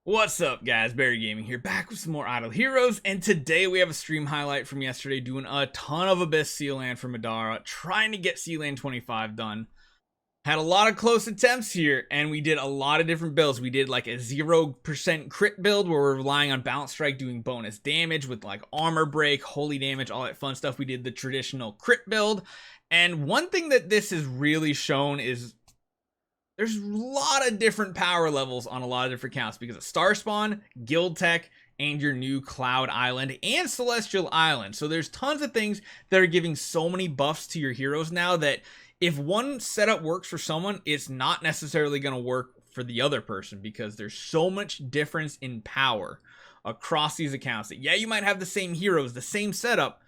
What's up, guys? Barry Gaming here, back with some more Idle Heroes, and today we have a stream highlight from yesterday doing a ton of Abyss Sealand for Madara, trying to get Sealand 25 done. Had a lot of close attempts here, and we did a lot of different builds. We did like a 0% crit build where we're relying on Bounce Strike doing bonus damage with like Armor Break, Holy Damage, all that fun stuff. We did the traditional crit build, and one thing that this has really shown is there's a lot of different power levels on a lot of different counts because of Starspawn, Guild Tech, and your new Cloud Island and Celestial Island. So there's tons of things that are giving so many buffs to your heroes now that if one setup works for someone, it's not necessarily going to work for the other person because there's so much difference in power across these accounts that, yeah, you might have the same heroes, the same setup,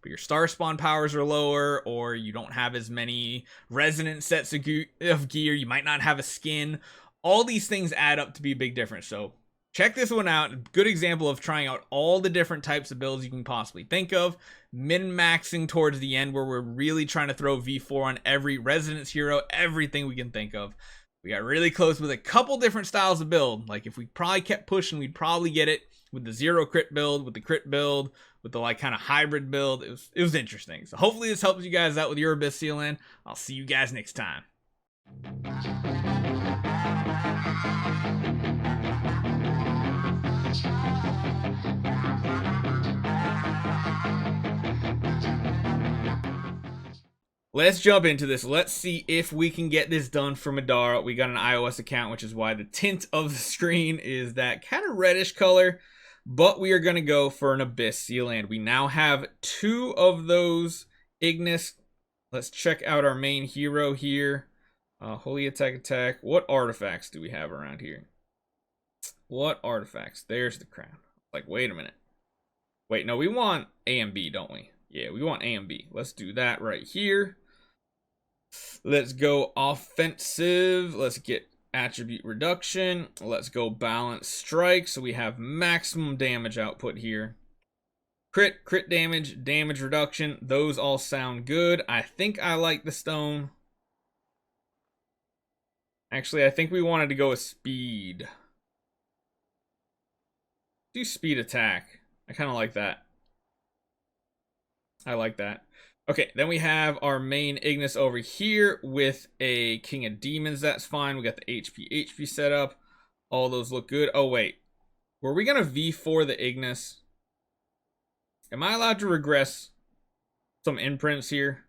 but your Starspawn powers are lower, or you don't have as many resonant sets of gear, you might not have a skin. All these things add up to be a big difference. So check this one out. Good example of trying out all the different types of builds you can possibly think of. Min-maxing towards the end where we're really trying to throw V4 on every resonance hero, everything we can think of. We got really close with a couple different styles of build. Like if we probably kept pushing, we'd probably get it with the 0 crit build, with the crit build, with the like kind of hybrid build. It was interesting. So hopefully this helps you guys out with your Abyss Sealand. I'll see you guys next time. Let's jump into this. Let's see if we can get this done for Madara. We got an iOS account, which is why the tint of the screen is that kind of reddish color. But we are going to go for an Abyss Sealand. We now have 2 of those Ignis. Let's check out our main hero here. Holy Attack. What artifacts do we have around here? What artifacts? There's the crown. Like, wait a minute. Wait, no, we want A and B, don't we? Yeah, we want A and B. Let's do that right here. Let's go offensive. Let's get attribute reduction. Let's go balance strike so we have maximum damage output here. Crit damage, damage reduction. Those all sound good. I think I like the stone. Actually, I think we wanted to go with speed. Do speed attack. I kind of like that. I like that. Okay, then we have our main Ignis over here with a King of Demons. That's fine. We got the HP set up. All those look good. Oh, wait. Were we going to V4 the Ignis? Am I allowed to regress some imprints here?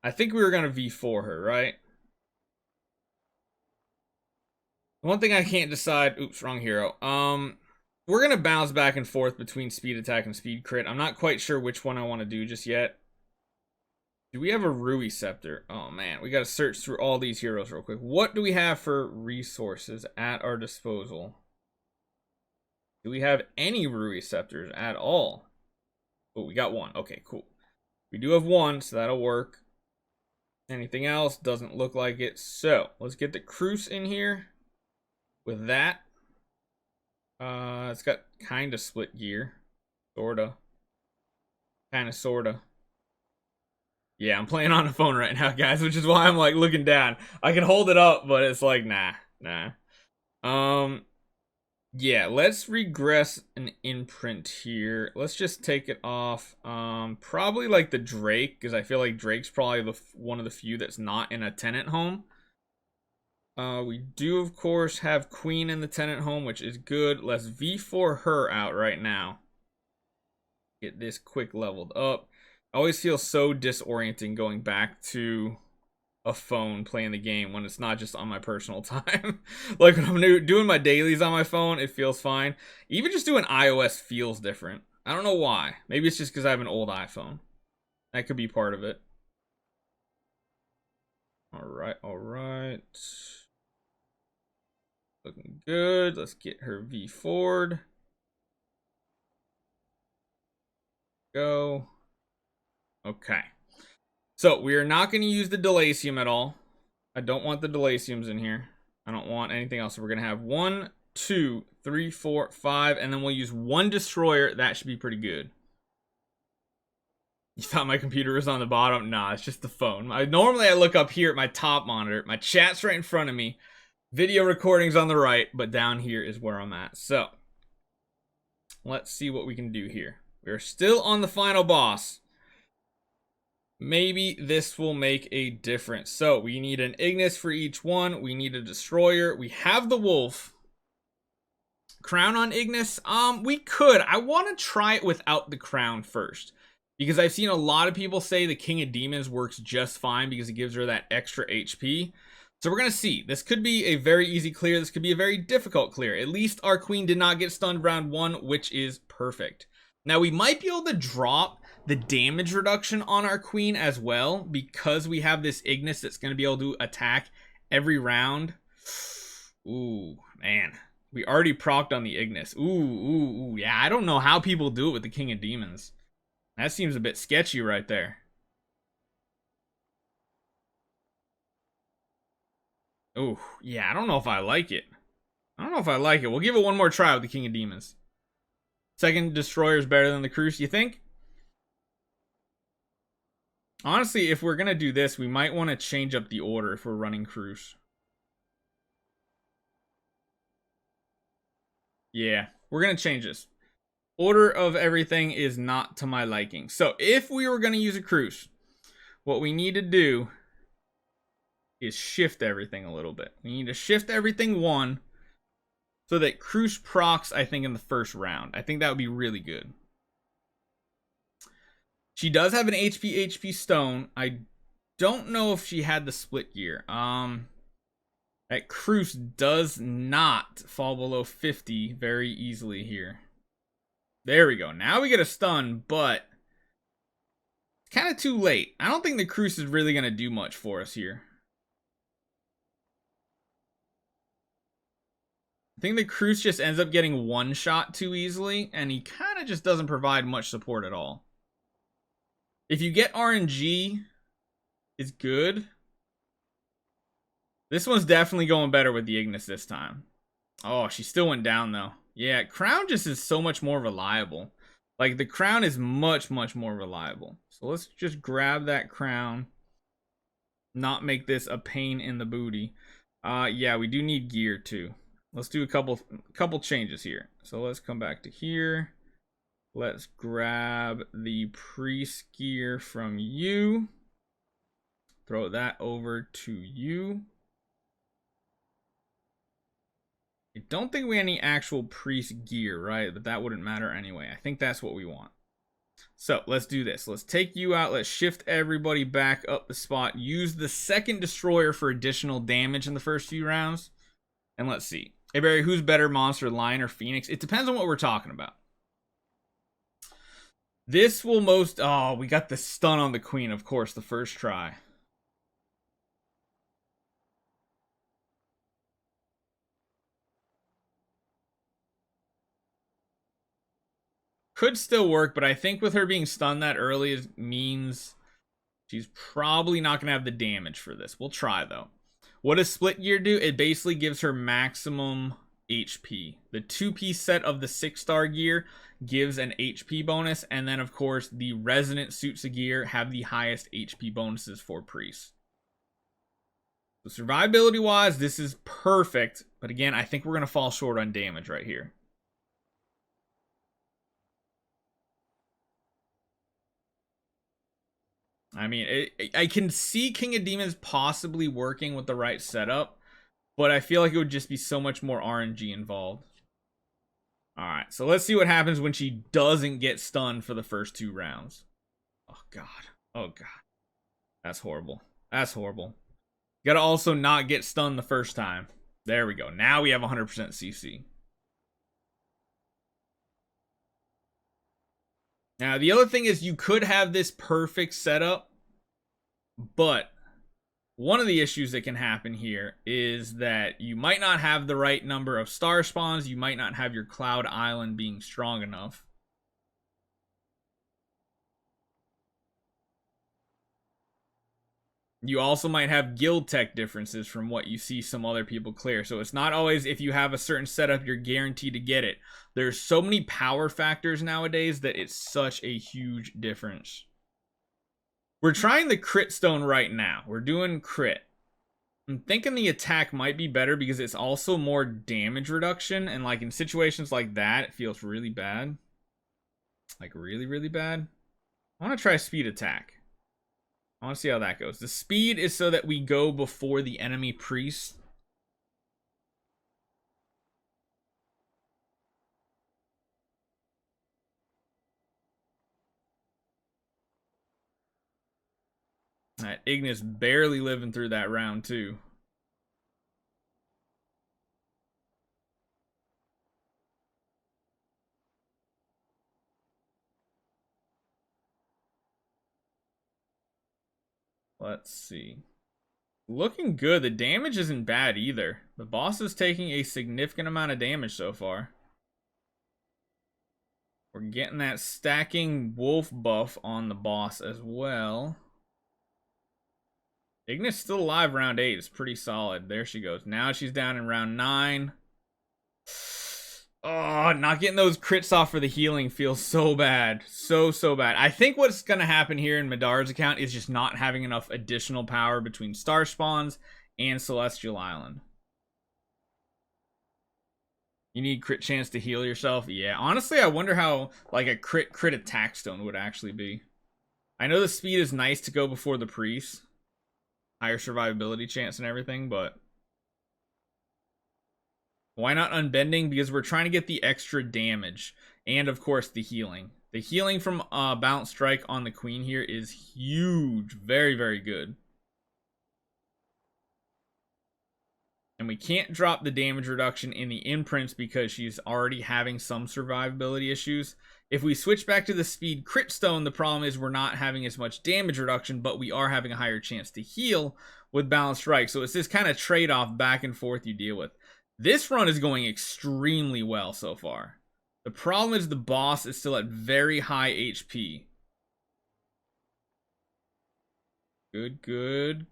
I think we were going to V4 her, right? One thing I can't decide... Oops, wrong hero. We're going to bounce back and forth between speed attack and speed crit. I'm not quite sure which one I want to do just yet. Do we have a Rui Scepter? Oh man, we got to search through all these heroes real quick. What do we have for resources at our disposal? Do we have any Rui Scepters at all? Oh, we got one. Okay, cool. We do have one, so that'll work. Anything else? Doesn't look like it. So, let's get the Cruce in here with that. It's got kind of split gear. Sorta. Kind of, sorta. Yeah, I'm playing on the phone right now, guys, which is why I'm like looking down. I can hold it up, but it's like, nah. Yeah, let's regress an imprint here. Let's just take it off. Probably like the Drake, because I feel like Drake's probably one of the few that's not in a tenant home. We do, of course, have Queen in the tenant home, which is good. Let's V4 her out right now. Get this quick leveled up. I always feel so disorienting going back to a phone playing the game when it's not just on my personal time. Like when I'm doing my dailies on my phone, it feels fine. Even just doing iOS feels different. I don't know why. Maybe it's just because I have an old iPhone. That could be part of it. Alright. Looking good. Let's get her V forward. Go. Okay. So we are not going to use the Delasium at all. I don't want the Delasiums in here. I don't want anything else. So we're going to have 1, 2, 3, 4, 5, and then we'll use 1 Destroyer. That should be pretty good. You thought my computer was on the bottom? Nah, it's just the phone. Normally I look up here at my top monitor. My chat's right in front of me. Video recordings on the right, but down here is where I'm at. So let's see what we can do here. We're still on the final boss. Maybe this will make a difference. So we need an Ignis for each one. We need a Destroyer. We have the Wolf. Crown on Ignis? We could. I want to try it without the crown first, because I've seen a lot of people say the King of Demons works just fine because it gives her that extra HP. So we're going to see. This could be a very easy clear. This could be a very difficult clear. At least our queen did not get stunned round 1, which is perfect. Now we might be able to drop the damage reduction on our queen as well, because we have this Ignis that's going to be able to attack every round. Ooh, man. We already procced on the Ignis. Ooh. Yeah, I don't know how people do it with the King of Demons. That seems a bit sketchy right there. Oh, yeah, I don't know if I like it. We'll give it one more try with the King of Demons. Second Destroyer is better than the Cruce, you think? Honestly, if we're going to do this, we might want to change up the order if we're running Cruce. Yeah, we're going to change this. Order of everything is not to my liking. So if we were going to use a Cruce, what we need to do is shift everything a little bit. We need to shift everything 1 so that Cruce procs, I think, in the first round. I think that would be really good. She does have an HP stone. I don't know if she had the split gear. That Cruce does not fall below 50 very easily here. There we go. Now we get a stun, but it's kind of too late. I don't think the Cruce is really going to do much for us here. I think the Cruce just ends up getting one shot too easily, and he kind of just doesn't provide much support at all. If you get RNG, it's good. This one's definitely going better with the Ignis this time. Oh, she still went down though. Yeah, Crown just is so much more reliable. Like, the Crown is much more reliable. So let's just grab that Crown. Not make this a pain in the booty. Yeah, we do need gear too. Let's do a couple changes here. So let's come back to here. Let's grab the priest gear from you. Throw that over to you. I don't think we have any actual priest gear, right? But that wouldn't matter anyway. I think that's what we want. So let's do this. Let's take you out. Let's shift everybody back up the spot. Use the second Destroyer for additional damage in the first few rounds. And let's see. Hey Barry, who's better, Monster, Lion, or Phoenix? It depends on what we're talking about. This will most... Oh, we got the stun on the queen, of course, the first try. Could still work, but I think with her being stunned that early means she's probably not going to have the damage for this. We'll try, though. What does Split Gear do? It basically gives her maximum HP. The 2-piece set of the 6-star gear gives an HP bonus, and then, of course, the Resonant suits of gear have the highest HP bonuses for priests. So survivability-wise, this is perfect, but again, I think we're going to fall short on damage right here. I mean, I can see King of Demons possibly working with the right setup, but I feel like it would just be so much more RNG involved. Alright, so let's see what happens when she doesn't get stunned for the first 2 rounds. Oh, God. Oh, God. That's horrible. That's horrible. You gotta also not get stunned the first time. There we go. Now we have 100% CC. Now, the other thing is you could have this perfect setup, but one of the issues that can happen here is that you might not have the right number of star spawns. You might not have your Cloud Island being strong enough. You also might have guild tech differences from what you see some other people clear. So it's not always if you have a certain setup, you're guaranteed to get it. There's so many power factors nowadays that it's such a huge difference. We're trying the crit stone right now. We're doing crit. I'm thinking the attack might be better because it's also more damage reduction, and like in situations like that, it feels really bad. Like really, really bad. I want to try speed attack. I want to see how that goes. The speed is so that we go before the enemy priest. That Ignis barely living through that round too. Let's see. Looking good. The damage isn't bad either. The boss is taking a significant amount of damage so far. We're getting that stacking wolf buff on the boss as well. Ignis still alive round 8. It's pretty solid. There she goes. Now she's down in round 9. Oh, not getting those crits off for the healing feels so bad. So bad. I think what's going to happen here in Midar's account is just not having enough additional power between Starspawns and Celestial Island. You need crit chance to heal yourself? Yeah, honestly, I wonder how like a crit attack stone would actually be. I know the speed is nice to go before the priest. Higher survivability chance and everything, but why not unbending? Because we're trying to get the extra damage and of course the healing. The healing from Bounce Strike on the queen here is huge. Very, very good. And we can't drop the damage reduction in the imprints because she's already having some survivability issues. If we switch back to the speed crit stone, the problem is we're not having as much damage reduction, but we are having a higher chance to heal with Balanced Strike. So it's this kind of trade-off back and forth you deal with. This run is going extremely well so far. The problem is the boss is still at very high HP. Good.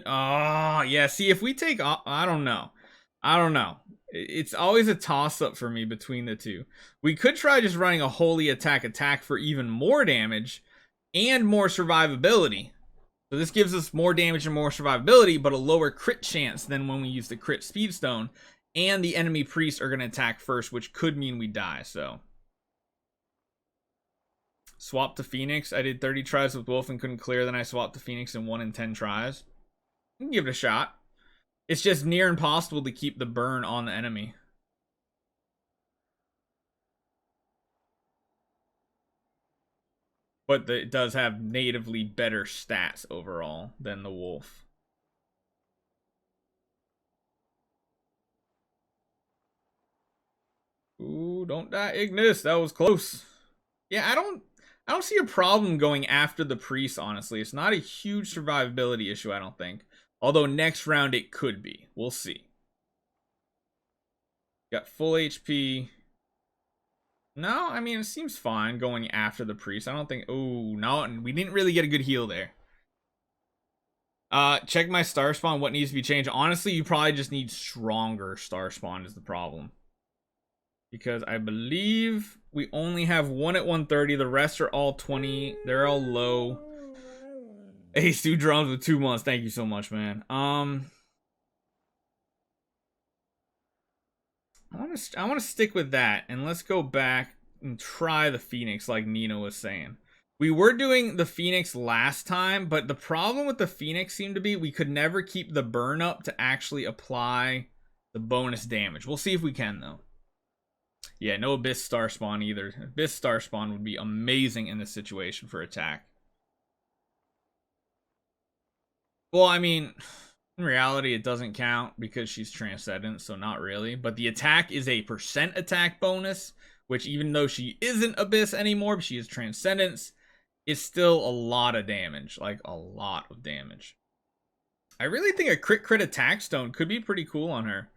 Oh, yeah. See, if we take... I don't know. It's always a toss-up for me between the two. We could try just running a holy attack for even more damage and more survivability. So this gives us more damage and more survivability, but a lower crit chance than when we use the crit speed stone. And the enemy priests are going to attack first, which could mean we die, so... Swap to Phoenix. I did 30 tries with Wolf and couldn't clear. Then I swapped to Phoenix and 1 in 10 tries. You can give it a shot. It's just near impossible to keep the burn on the enemy. But it does have natively better stats overall than the Wolf. Ooh, don't die, Ignis. That was close. Yeah, I don't see a problem going after the priest, honestly. It's not a huge survivability issue, I don't think. Although next round it could be. We'll see. Got full HP. No, I mean, it seems fine going after the priest. I don't think... Oh, no, we didn't really get a good heal there. Check my Starspawn. What needs to be changed? Honestly, you probably just need stronger Starspawn is the problem. Because I believe we only have one at 130. The rest are all 20. They're all low. Ace 2 drums with 2 months. Thank you so much, man. I want to stick with that, and let's go back and try the Phoenix like Nina was saying. We were doing the Phoenix last time, but the problem with the Phoenix seemed to be we could never keep the burn up to actually apply the bonus damage. We'll see if we can, though. Yeah, no Abyss Starspawn either. Abyss Starspawn would be amazing in this situation for attack. Well, I mean, in reality, it doesn't count because she's Transcendent, so not really. But the attack is a % attack bonus, which even though she isn't Abyss anymore, but she is Transcendence, is still a lot of damage. Like, a lot of damage. I really think a crit attack stone could be pretty cool on her.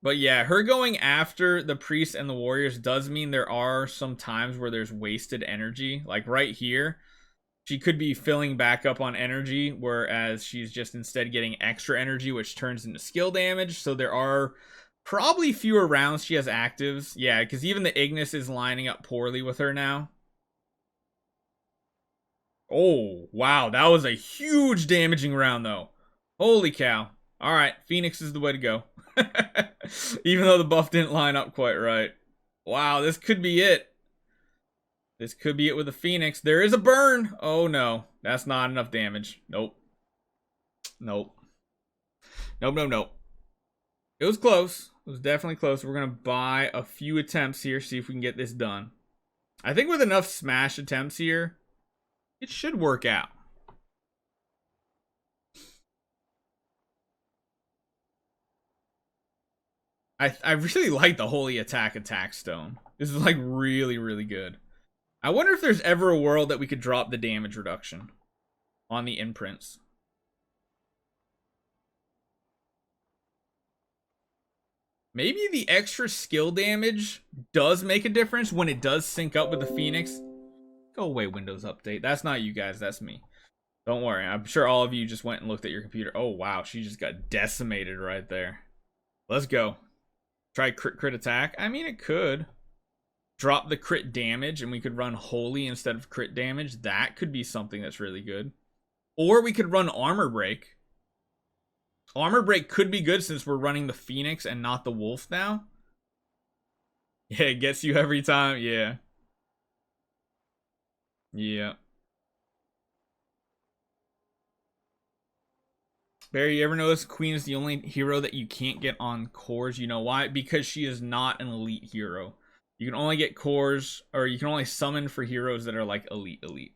But yeah, her going after the priests and the warriors does mean there are some times where there's wasted energy. Like right here, she could be filling back up on energy, whereas she's just instead getting extra energy, which turns into skill damage. So there are probably fewer rounds she has actives. Yeah, because even the Ignis is lining up poorly with her now. Oh, wow. That was a huge damaging round, though. Holy cow. All right, Phoenix is the way to go. Even though the buff didn't line up quite right. Wow, this could be it. This could be it with the Phoenix. There is a burn. Oh, no. That's not enough damage. Nope. Nope. Nope, nope, nope. It was close. It was definitely close. We're going to buy a few attempts here, see if we can get this done. I think with enough smash attempts here, it should work out. I really like the Holy Attack Stone. This is like really, really good. I wonder if there's ever a world that we could drop the damage reduction on the imprints. Maybe the extra skill damage does make a difference when it does sync up with the Phoenix. Go away, Windows Update. That's not you guys, that's me. Don't worry, I'm sure all of you just went and looked at your computer. Oh, wow, she just got decimated right there. Let's go. Try crit attack. I mean, it could. Drop the crit damage and we could run holy instead of crit damage. That could be something that's really good. Or we could run armor break. Armor break could be good since we're running the Phoenix and not the Wolf now. Yeah, it gets you every time. Yeah. Yeah. Barry, you ever notice Queen is the only hero that you can't get on cores? You know why? Because she is not an elite hero. You can only get cores, or you can only summon for heroes that are like elite.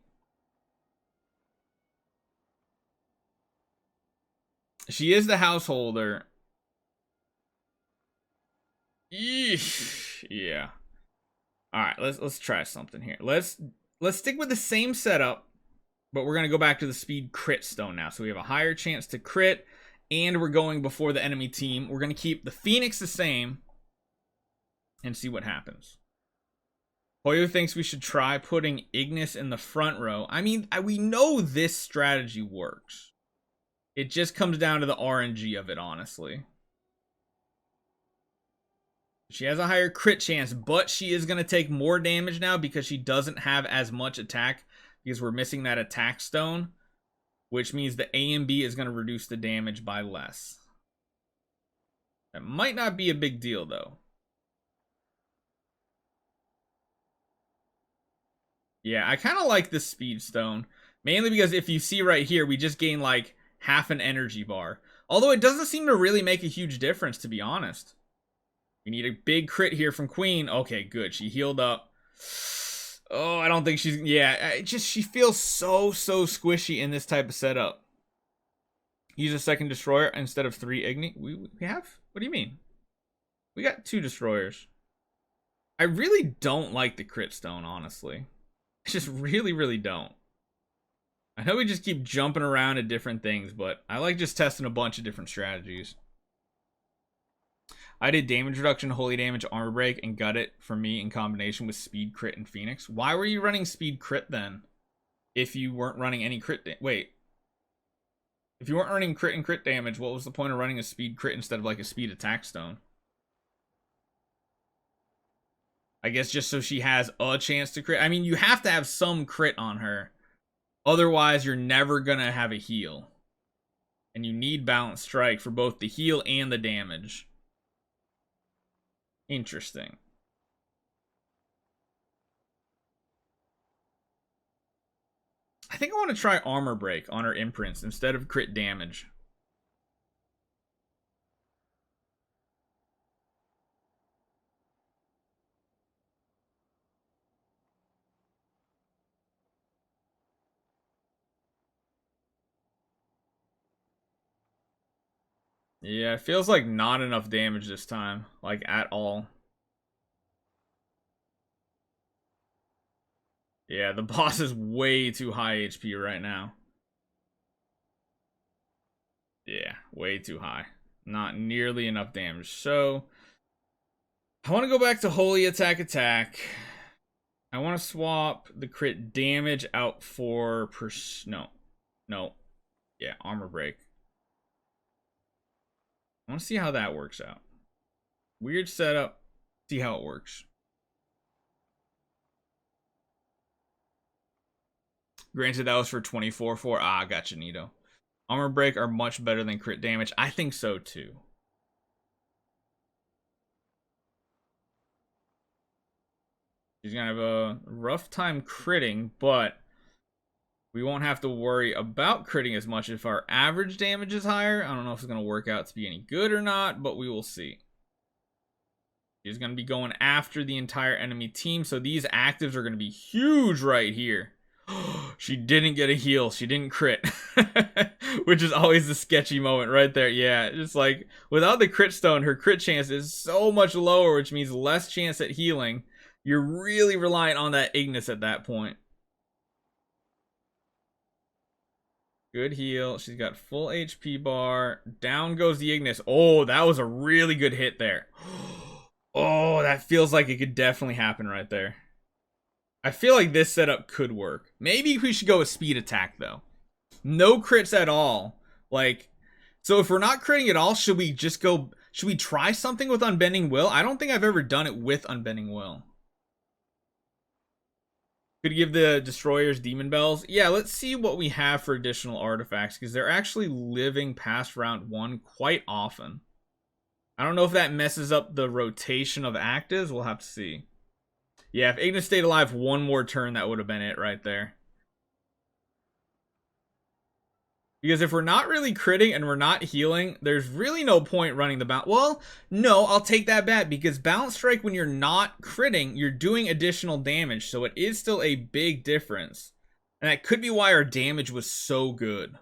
She is the householder. Eesh. Yeah. All right, let's try something here. Let's stick with the same setup. But we're going to go back to the speed crit stone now. So we have a higher chance to crit. And we're going before the enemy team. We're going to keep the Phoenix the same. And see what happens. Hoyo thinks we should try putting Ignis in the front row. I mean, we know this strategy works. It just comes down to the RNG of it, honestly. She has a higher crit chance. But she is going to take more damage now. Because she doesn't have as much attack. Because we're missing that attack stone, which means the A and B is going to reduce the damage by less. That might not be a big deal, though. Yeah, I kind of like this speed stone. Mainly because if you see right here, we just gain like half an energy bar. Although it doesn't seem to really make a huge difference, to be honest. We need a big crit here from Queen. Okay, good. She healed up. Oh, I don't think she's... Yeah, she feels so squishy in this type of setup. Use a second destroyer instead of 3 Igni. We have? What do you mean? We got 2 destroyers. I really don't like the crit stone, honestly. I just really don't. I know we just keep jumping around at different things, but I like just testing a bunch of different strategies. I did damage reduction, holy damage, armor break, and got it for me in combination with speed crit and Phoenix. Why were you running speed crit then? If you weren't running any crit wait. If you weren't running crit and crit damage, what was the point of running a speed crit instead of like a speed attack stone? I guess just so she has a chance to crit. I mean, you have to have some crit on her. Otherwise, you're never gonna have a heal. And you need balanced strike for both the heal and the damage. Interesting. I think I want to try armor break on her imprints instead of crit damage. Yeah, it feels like not enough damage this time. Like, at all. Yeah, the boss is way too high HP right now. Yeah, way too high. Not nearly enough damage. So, I want to go back to Holy Attack. I want to swap the crit damage out for... No. Yeah, armor break. I want to see how that works out. Weird setup. See how it works. Granted, that was for 24-4. Ah, gotcha, Nito. Armor break are much better than crit damage. I think so, too. She's gonna have a rough time critting, but we won't have to worry about critting as much if our average damage is higher. I don't know if it's gonna work out to be any good or not, but we will see. She's gonna be going after the entire enemy team, so these actives are gonna be huge right here. She didn't get a heal. She didn't crit. Which is always the sketchy moment right there. Yeah, just like without the crit stone, her crit chance is so much lower, which means less chance at healing. You're really reliant on that Ignis at that point. Good heal. She's got full HP bar. Down goes the Ignis. Oh, that was a really good hit there. Oh, that feels like it could definitely happen right there. I feel like this setup could work. Maybe we should go with speed attack, though. No crits at all. Like, so if we're not critting at all, should we just go... Should we try something with Unbending Will? I don't think I've ever done it with Unbending Will. Could give the destroyers demon bells. Yeah, let's see what we have for additional artifacts, because they're actually living past round 1 quite often. I don't know if that messes up the rotation of actives. We'll have to see. Yeah, if Ignis stayed alive one more turn, that would have been it right there. Because if we're not really critting and we're not healing, there's really no point running the balance. Well, no, I'll take that back, because balance strike, when you're not critting, you're doing additional damage, so it is still a big difference. And that could be why our damage was so good.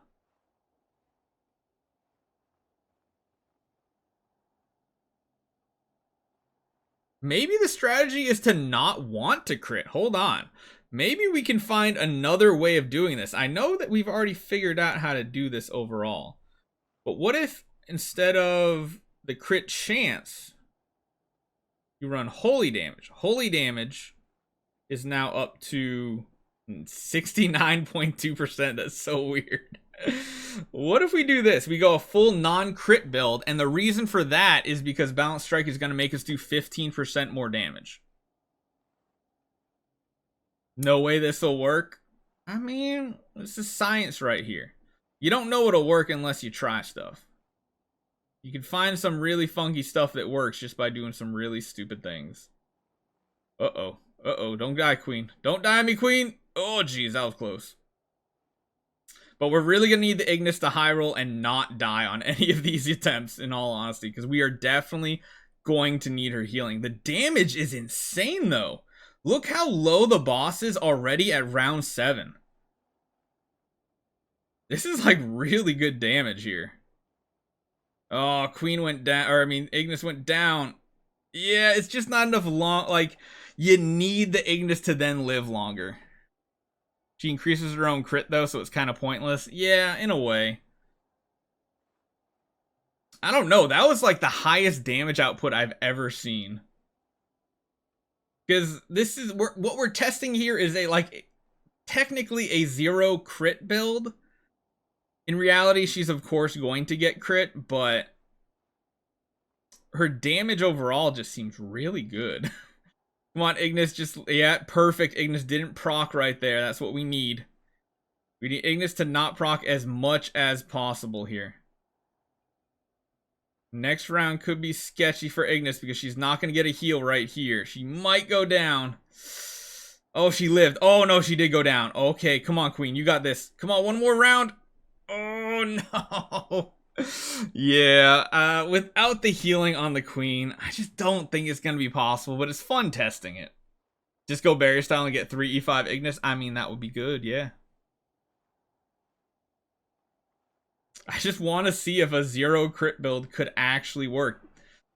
Maybe the strategy is to not want to crit. Hold on. Maybe we can find another way of doing this. I know that we've already figured out how to do this overall. But what if instead of the crit chance, you run holy damage? Holy damage is now up to 69.2%. That's so weird. What if we do this? We go a full non-crit build, and the reason for that is because Balance Strike is going to make us do 15% more damage. No way this will work. I mean, this is science right here. You don't know what'll work unless you try stuff. You can find some really funky stuff that works just by doing some really stupid things. Uh-oh. Uh-oh. Don't die, Queen. Don't die on me, Queen. Oh, geez. That was close. But we're really going to need the Ignis to high roll and not die on any of these attempts, in all honesty, because we are definitely going to need her healing. The damage is insane, though. Look how low the boss is already at round 7. This is like really good damage here. Oh, Queen went down, or I mean, Ignis went down. Yeah, it's just not enough long, like, you need the Ignis to then live longer. She increases her own crit, though, so it's kind of pointless. Yeah, in a way. I don't know, that was like the highest damage output I've ever seen. Because this is what we're testing here is a like technically a 0 crit build. In reality, she's of course going to get crit, but her damage overall just seems really good. Come on, Ignis, just, yeah, perfect. Ignis didn't proc right there. That's what we need. We need Ignis to not proc as much as possible here. Next round could be sketchy for Ignis because she's not going to get a heal right here. She might go down. Oh, she lived. Oh, no, she did go down. Okay, come on, Queen. You got this. Come on, one more round. Oh, no. Yeah, without the healing on the Queen, I just don't think it's going to be possible, but it's fun testing it. Just go barrier style and get 3 E5 Ignis. I mean, that would be good, yeah. I just want to see if a 0 crit build could actually work.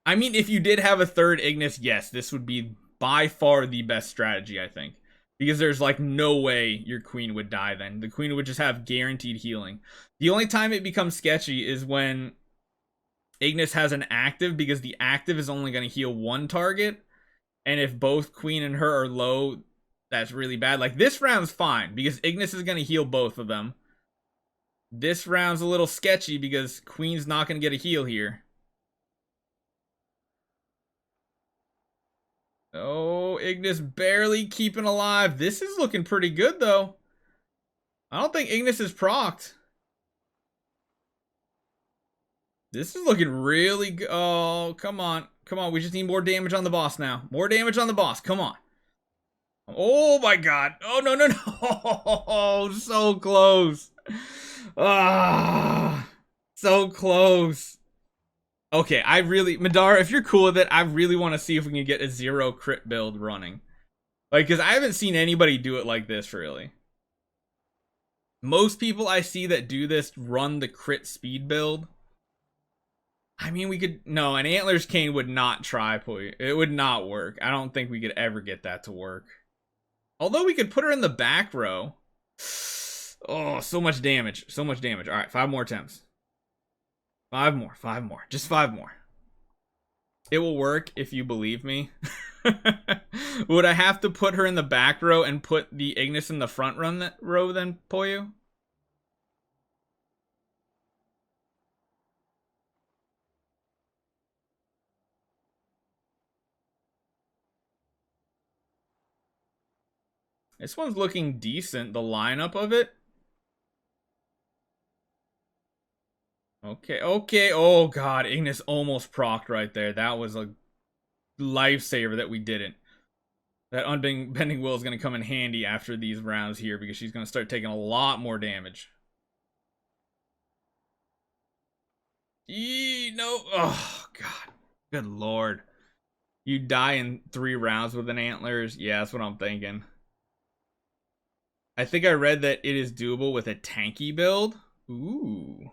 I mean, if you did have a third Ignis, yes, this would be by far the best strategy, I think. Because there's like no way your Queen would die then. The Queen would just have guaranteed healing. The only time it becomes sketchy is when Ignis has an active, because the active is only going to heal one target. And if both Queen and her are low, that's really bad. Like, this round's fine, because Ignis is going to heal both of them. This round's a little sketchy, because Queen's not going to get a heal here. Oh, Ignis barely keeping alive. This is looking pretty good, though. I don't think Ignis is procced. This is looking really good. Oh, come on. Come on. We just need more damage on the boss now. More damage on the boss. Come on. Oh my god. Oh, no, no, no. Oh, so close. Ah, so close. Okay, I really, Madara, if you're cool with it, I really want to see if we can get a 0 crit build running. Like, because I haven't seen anybody do it like this, really. Most people I see that do this run the crit speed build. I mean, we could... No, an Antlers cane would not try. It would not work. I don't think we could ever get that to work. Although we could put her in the back row. Oh, so much damage. So much damage. All right, 5 more attempts. 5 more. 5 more. Just 5 more. It will work if you believe me. Would I have to put her in the back row and put the Ignis in the front row then, Poyu? This one's looking decent, the lineup of it. Okay, okay. Oh, God. Ignis almost procced right there. That was a lifesaver that we didn't. That unbending will is going to come in handy after these rounds here because she's going to start taking a lot more damage. No. Oh, God. Good Lord. You die in 3 rounds with an Antlers? Yeah, that's what I'm thinking. I think I read that it is doable with a tanky build. Ooh.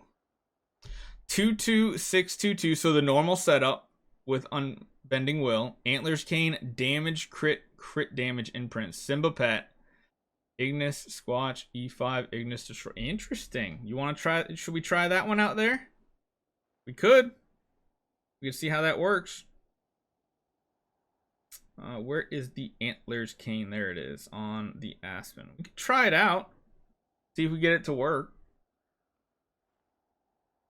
22622, so the normal setup with unbending will, Antlers cane, damage, crit damage imprint, Simba pet, Ignis, Squatch, E5, Ignis destroy. Interesting. You want to try? Should we try that one out there? We could. We can see how that works. Where is the Antlers cane? There it is on the Aspen. We could try it out. See if we get it to work.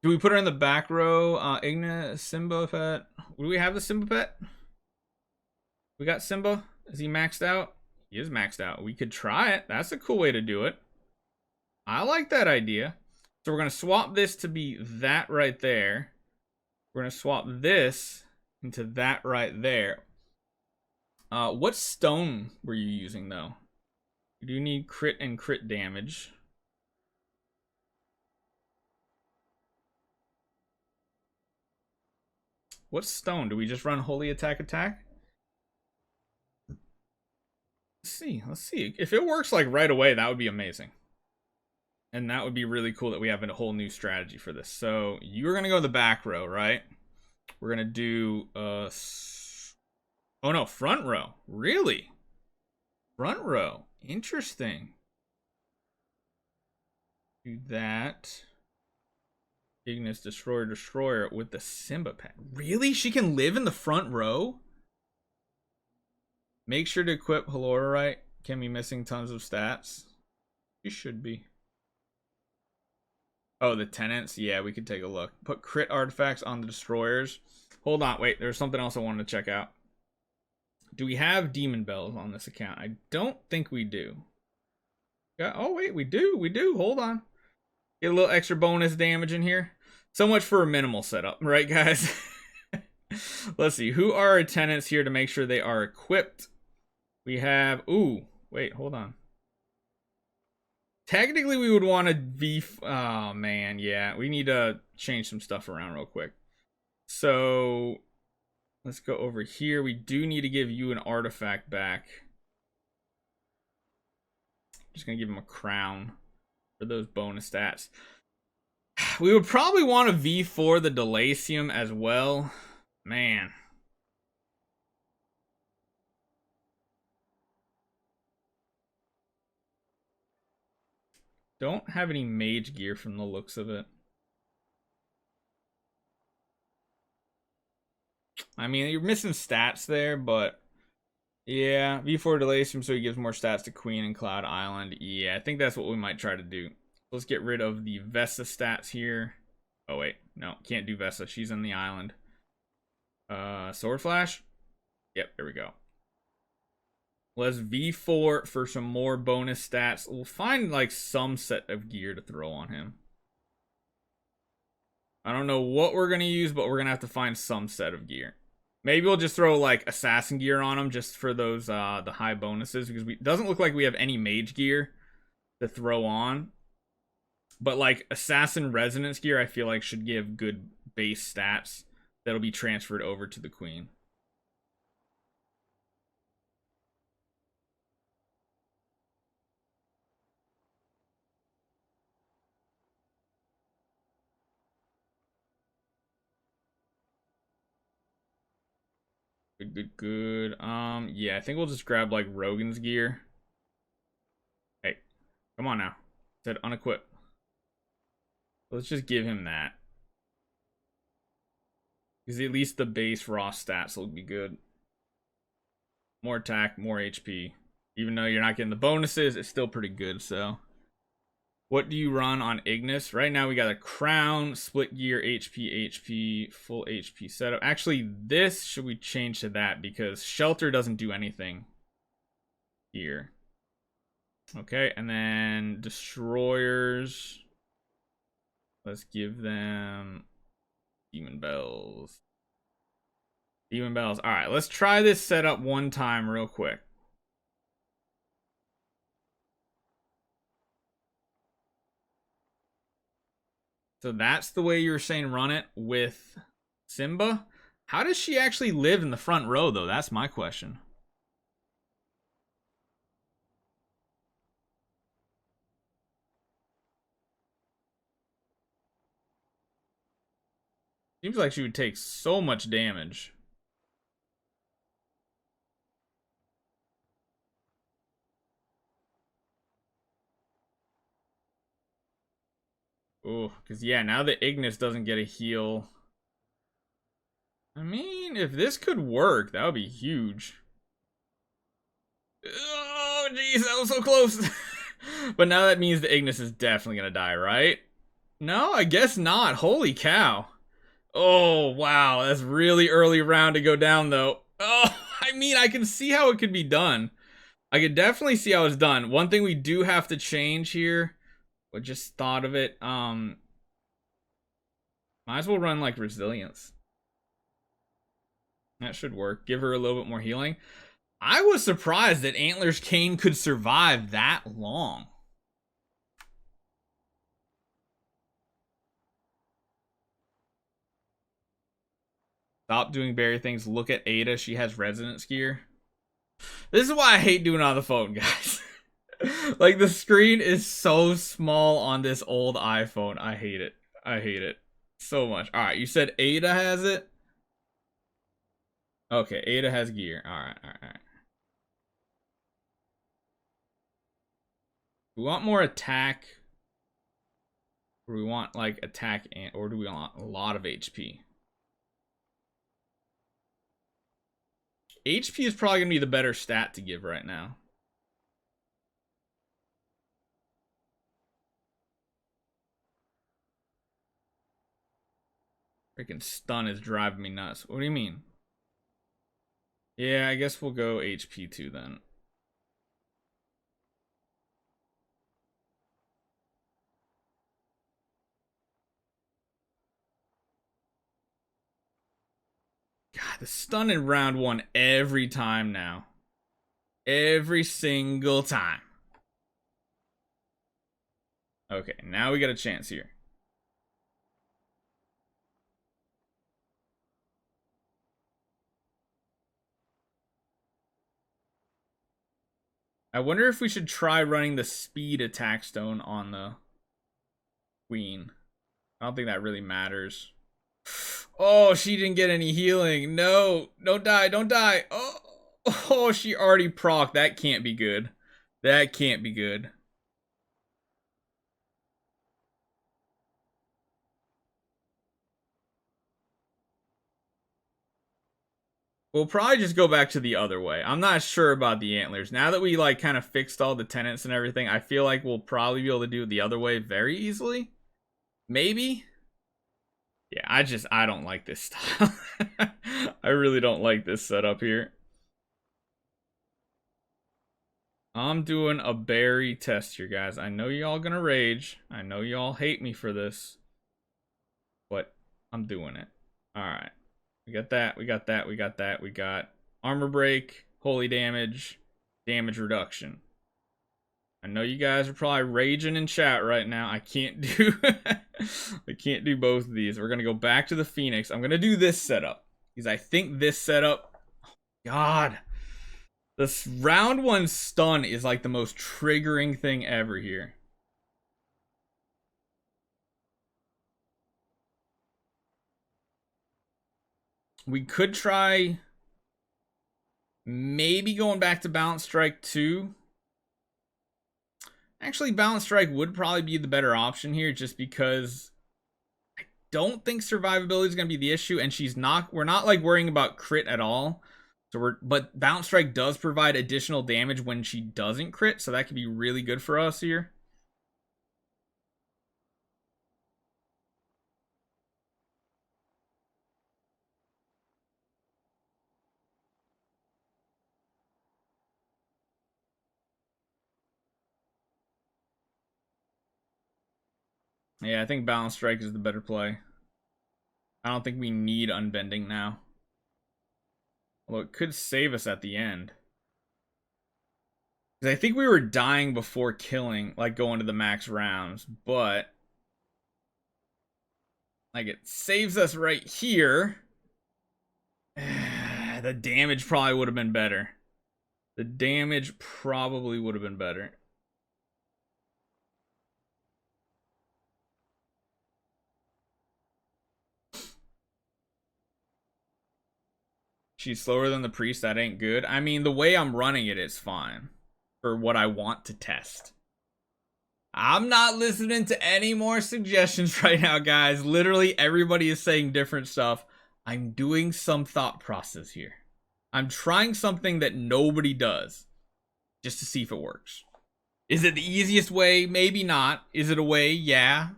Do we put her in the back row? Ignis, Simba pet. Do we have the Simba pet? We got Simba. Is he maxed out? He is maxed out. We could try it. That's a cool way to do it. I like that idea. So we're going to swap this to be that right there. We're going to swap this into that right there. What stone were you using, though? You do need crit and crit damage. What stone? Do we just run Holy Attack Attack? Let's see. Let's see. If it works like right away, that would be amazing. And that would be really cool that we have a whole new strategy for this. So you're going to go in the back row, right? We're going to do... Oh, no. Front row. Really? Front row. Interesting. Do that. Ignis, Destroyer with the Simba pet. Really? She can live in the front row? Make sure to equip Halora right. Can be missing tons of stats. She should be. Oh, the tenants? Yeah, we could take a look. Put crit artifacts on the destroyers. Hold on, wait. There's something else I wanted to check out. Do we have demon bells on this account? I don't think we do. Yeah, oh, wait, we do. We do. Hold on. Get a little extra bonus damage in here. So much for a minimal setup, right, guys? Let's see. Who are our tenants here to make sure they are equipped? We have... Ooh, wait, hold on. Technically, we would want to be... Oh, man, yeah. We need to change some stuff around real quick. So, let's go over here. We do need to give you an artifact back. Just going to give him a crown for those bonus stats. We would probably want a V4 the Delacium as well. Man. Don't have any mage gear from the looks of it. I mean, you're missing stats there, but yeah, V4 Delacium so he gives more stats to Queen and Cloud Island. Yeah, I think that's what we might try to do. Let's get rid of the Vesta stats here. Oh, wait. No, can't do Vesta. She's in the island. Sword Flash? Yep, there we go. Let's V4 for some more bonus stats. We'll find like some set of gear to throw on him. I don't know what we're going to use, but we're going to have to find some set of gear. Maybe we'll just throw like assassin gear on him just for those the high bonuses, because it doesn't look like we have any mage gear to throw on. But like assassin resonance gear, I feel like should give good base stats that'll be transferred over to the queen. Good. Yeah, I think we'll just grab like Rogan's gear. Hey, come on now. It said unequip. Let's just give him that. Because at least the base raw stats will be good. More attack, more HP. Even though you're not getting the bonuses, it's still pretty good, so. What do you run on Ignis? Right now we got a crown, split gear, HP, full HP setup. Actually, this should we change to that because shelter doesn't do anything here. Okay, and then destroyers. Let's give them demon bells. Demon bells. All right, let's try this setup one time real quick. So that's the way you were saying run it with Simba. How does she actually live in the front row, though? That's my question. Seems like she would take so much damage. Oh, because yeah, now the Ignis doesn't get a heal. I mean, if this could work, that would be huge. Oh, jeez, that was so close. But now that means the Ignis is definitely gonna die, right? No, I guess not. Holy cow. Oh, wow, that's really early round to go down, though. Oh, I mean, I can see how it could be done. I could definitely see how it's done. One thing we do have to change here, I just thought of it, might as well run, like, resilience. That should work. Give her a little bit more healing. I was surprised that Antlers Kane could survive that long. Stop doing berry things. Look at Ada. She has resonance gear. This is why I hate doing it on the phone, guys. Like, the screen is so small on this old iPhone. I hate it. I hate it so much. All right, you said Ada has it? Okay, Ada has gear. All right, all right, all right. We want more attack. Or we want, like, attack, and or do we want a lot of HP? HP is probably going to be the better stat to give right now. Freaking stun is driving me nuts. What do you mean? Yeah, I guess we'll go HP too then. God, the stun in round one every time now. Every single time. Okay, now we got a chance here. I wonder if we should try running the speed attack stone on the queen. I don't think that really matters. Oh, she didn't get any healing. No, don't die, don't die. Oh, she already proc. That can't be good. That can't be good. We'll probably just go back to the other way. I'm not sure about the antlers. Now that we like kind of fixed all the tenants and everything, I feel like we'll probably be able to do it the other way very easily. Maybe. Yeah, I don't like this style. I really don't like this setup here. I'm doing a berry test here, guys. I know y'all gonna rage. I know y'all hate me for this, but I'm doing it. All right. We got that. We got that. We got that. We got armor break, holy damage, damage reduction. I know you guys are probably raging in chat right now. I can't do I can't do both of these. We're gonna go back to the Phoenix. I'm gonna do this setup because I think this setup, God, this round one stun is like the most triggering thing ever here. We could try maybe going back to Balance Strike 2. Actually, Balance Strike would probably be the better option here just because I don't think survivability is going to be the issue, and we're not like worrying about crit at all. But Balance Strike does provide additional damage when she doesn't crit, so that could be really good for us here. Yeah, I think Balance Strike is the better play. I don't think we need Unbending now. Although it could save us at the end. Because I think we were dying before killing, like going to the max rounds, but like it saves us right here. The damage probably would have been better. The damage probably would have been better. She's slower than the priest. That ain't good. I mean, the way I'm running it is fine for what I want to test. I'm not listening to any more suggestions right now, guys. Literally, everybody is saying different stuff. I'm doing some thought process here. I'm trying something that nobody does just to see if it works. Is it the easiest way? Maybe not. Is it a way? Yeah.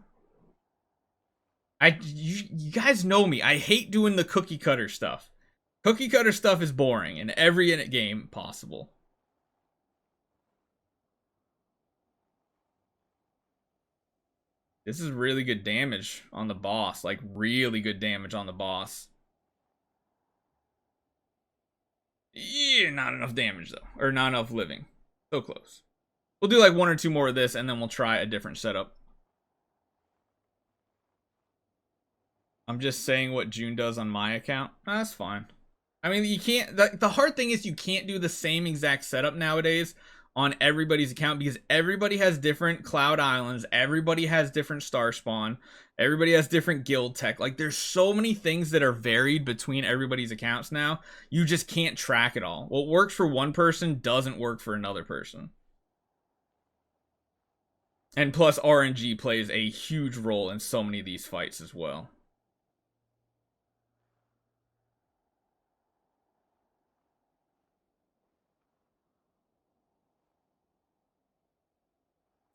You guys know me. I hate doing the cookie cutter stuff. Cookie cutter stuff is boring in every game possible. This is really good damage on the boss. Like, really good damage on the boss. Yeah, not enough damage, though. Or not enough living. So close. We'll do like one or two more of this, and then we'll try a different setup. I'm just saying what June does on my account. That's fine. I mean, you can't... The hard thing is you can't do the same exact setup nowadays on everybody's account because everybody has different Cloud Islands. Everybody has different Starspawn. Everybody has different guild tech. Like, there's so many things that are varied between everybody's accounts now. You just can't track it all. What works for one person doesn't work for another person. And plus, RNG plays a huge role in so many of these fights as well.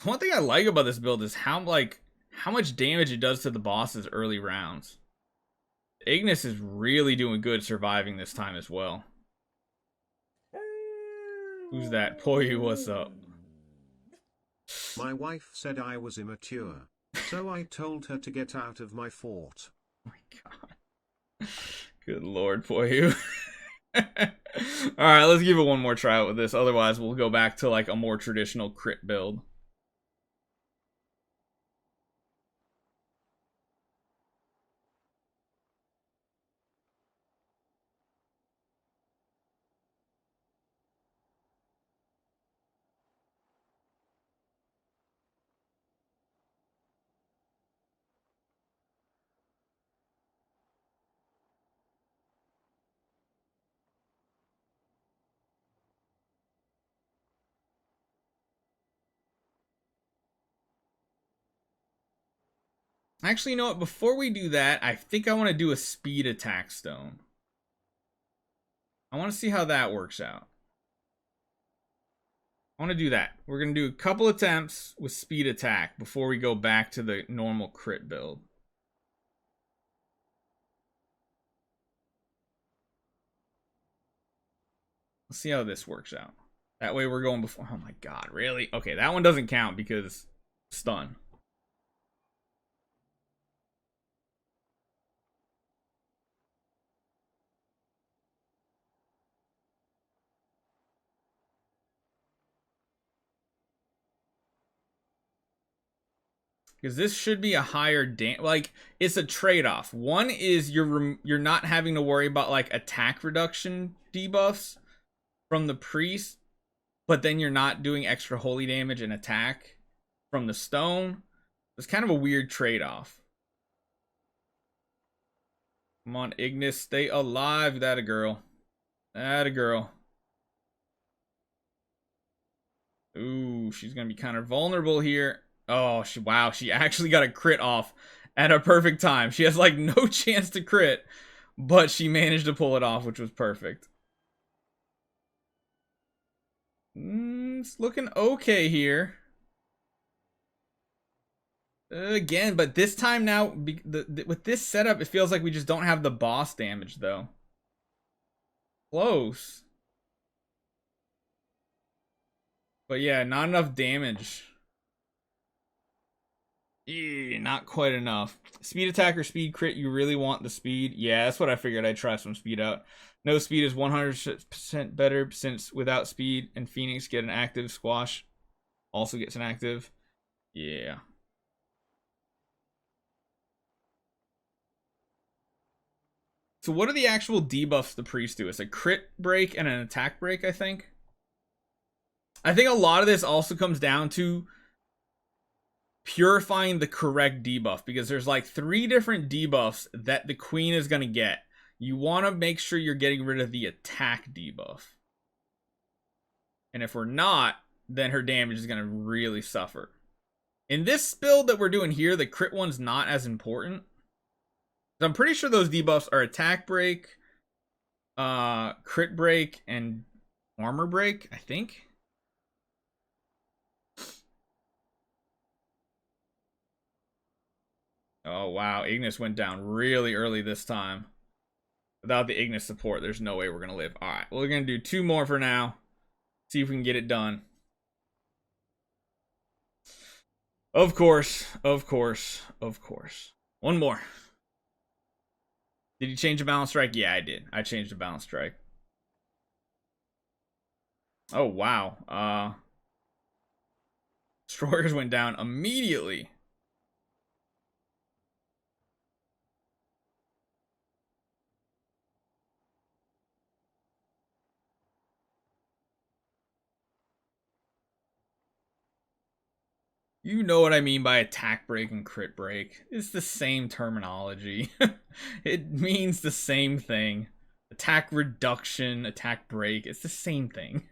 One thing I like about this build is how much damage it does to the bosses early rounds. Ignis is really doing good surviving this time as well. Who's that? Poyu, what's up? My wife said I was immature, so I told her to get out of my fort. Oh my god. Good lord, Poyu. Alright, let's give it one more try with this. Otherwise, we'll go back to like a more traditional crit build. Actually, you know what? Before we do that, I think I want to do a speed attack stone. I want to see how that works out. I want to do that. We're going to do a couple attempts with speed attack before we go back to the normal crit build. Let's see how this works out. That way we're going before. Oh my god, really? Okay, that one doesn't count because stun. Because this should be a higher like it's a trade-off. One is you're not having to worry about like attack reduction debuffs from the priest, but then you're not doing extra holy damage and attack from the stone. It's kind of a weird trade-off. Come on, Ignis, stay alive. That a girl. That a girl. Ooh, she's gonna be kind of vulnerable here. Oh, wow, she actually got a crit off at a perfect time. She has like no chance to crit, but she managed to pull it off, which was perfect. It's looking okay here. Again, but this time now, with this setup, it feels like we just don't have the boss damage, though. Close. But yeah, not enough damage. Not quite enough. Speed attack or speed crit, you really want the speed? Yeah, that's what I figured. I'd try some speed out. No speed is 100% better since without speed and Phoenix get an active. Squash also gets an active. Yeah. So what are the actual debuffs the priest do? It's a crit break and an attack break, I think. I think a lot of this also comes down to purifying the correct debuff, because there's like 3 different debuffs that the queen is going to get. You want to make sure you're getting rid of the attack debuff. And if we're not, then her damage is going to really suffer. In this build that we're doing here, the crit one's not as important. I'm pretty sure those debuffs are attack break, crit break, and armor break, I think. Oh, wow. Ignis went down really early this time. Without the Ignis support, there's no way we're going to live. All right, well, we're going to do 2 more for now. See if we can get it done. Of course, of course, of course. 1 more. Did you change the balance strike? Yeah, I did. I changed the balance strike. Oh, wow. Destroyers went down immediately. You know what I mean by attack break and crit break. It's the same terminology. It means the same thing. Attack reduction, attack break. It's the same thing.